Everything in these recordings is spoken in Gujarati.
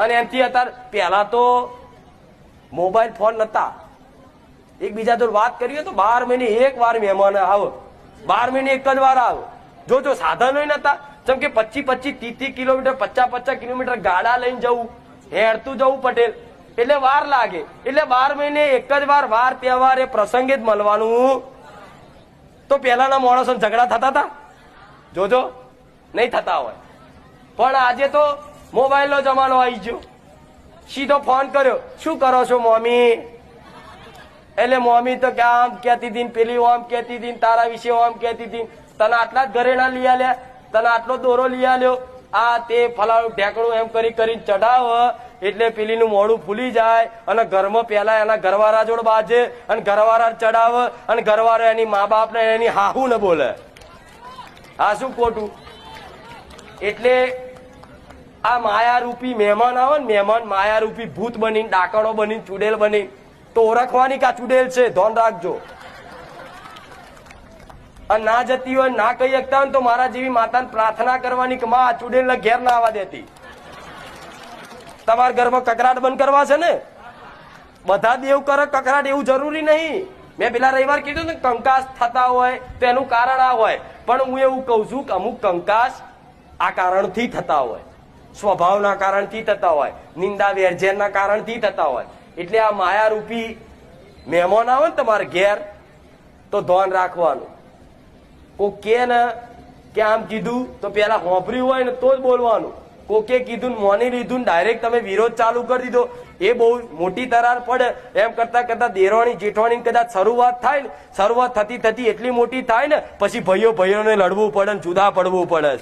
અને એમથી અત્યારે પહેલા તો મોબાઈલ ફોન નતા, એકબીજા જોડે વાત કરીએ તો 12 મહિને એક વાર મહેમાન આવો, 12 મહિને એક જ વાર આવો. જો સાધનો નતા, જેમ કે 25-25 30 કિલોમીટર 50-50 કિલોમીટર ગાડા લઈને જવું, હેરતું જવું પટેલ, એટલે વાર લાગે. એટલે 12 મહિને એક જ વાર તહેવાર એ પ્રસંગે જ મળવાનું. તો પેલાના માણસો ઝઘડા થતા હતા? જોજો નહીં થતા હોય. પણ આજે તો મોબાઈલ નો જમાનો આવી ગયો. સીધો ફોન કર્યો, શું કરો છો મમ્મી? એટલે મમ્મી તો કે આમ કહેતી હતી, પેલી આમ કહેતી હતી, તારા વિશે આમ કહેતી હતી, તને આટલા જ ઘરેણા લઈ આલ્યા, તને આટલો દોરો લઈ આલ્યો, આ તે ફલાણું ઢેકણું એમ કરીને ચડાવ, એટલે પેલીનું મોડું ફૂલી જાય અને ઘરમાં પેલા એના ઘરવાળા જોડે બાજે અને ઘરવાળા ચડાવ અને ઘરવાળા એની મા બાપ ને એની હાહુ ને બોલે. આ શું ખોટું? એટલે આ માયારૂપી મહેમાન આવે ને, મહેમાન માયારૂપી ભૂત બની, ડાકણો બની, ચુડેલ બની, તો ઓળખવાની કે આ ચુડેલ છે, ધ્યાન રાખજો. અને ના જતી હોય, ના કહી શકતા હોય તો મારા જેવી માતાને પ્રાર્થના કરવાની કે માં ચુડેલ ને ઘેર ના આવવા દેતી. તમારા ઘરમાં કકરાટ બંધ કરવા છે ને, બધા દેવ કરે કકરાટ એવું જરૂરી નહીં. મેં પેલા રવિવાર કીધું ને કંકાસ થતા હોય તો એનું કારણ આ હોય, પણ હું એવું કઉ છું કે અમુક કંકાસ આ કારણથી થતા હોય, સ્વભાવના કારણથી થતા હોય, નિંદા વેરઝેરના કારણથી થતા હોય. એટલે આ માયારૂપી મહેમાન આવે ને તમારે ઘેર તો ધ્યાન રાખવાનું. કોઈ કે ને કે આમ કીધું તો પેલા હોંભર્યું હોય ને તો જ બોલવાનું. કોકે કીધું મોની લીધું ડાયરેક્ટ તમે વિરોધ ચાલુ કરી દીધો, એ બહુ મોટી તરાર પડે. એમ કરતા કરતા દેરોણી જેઠવાણી કદાચ શરૂઆત થાય ને, શરૂઆત થતી થતી એટલી મોટી થાય ને, પછી ભાઈઓને લડવું પડે ને જુદા પડવું પડે.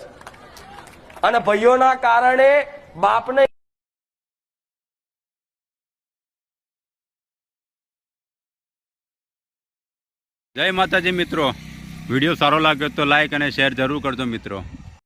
અને ભાઈઓના કારણે બાપને જય માતાજી મિત્રો. વિડીયો સારો લાગ્યો તો લાઈક અને શેર જરૂર કરજો મિત્રો.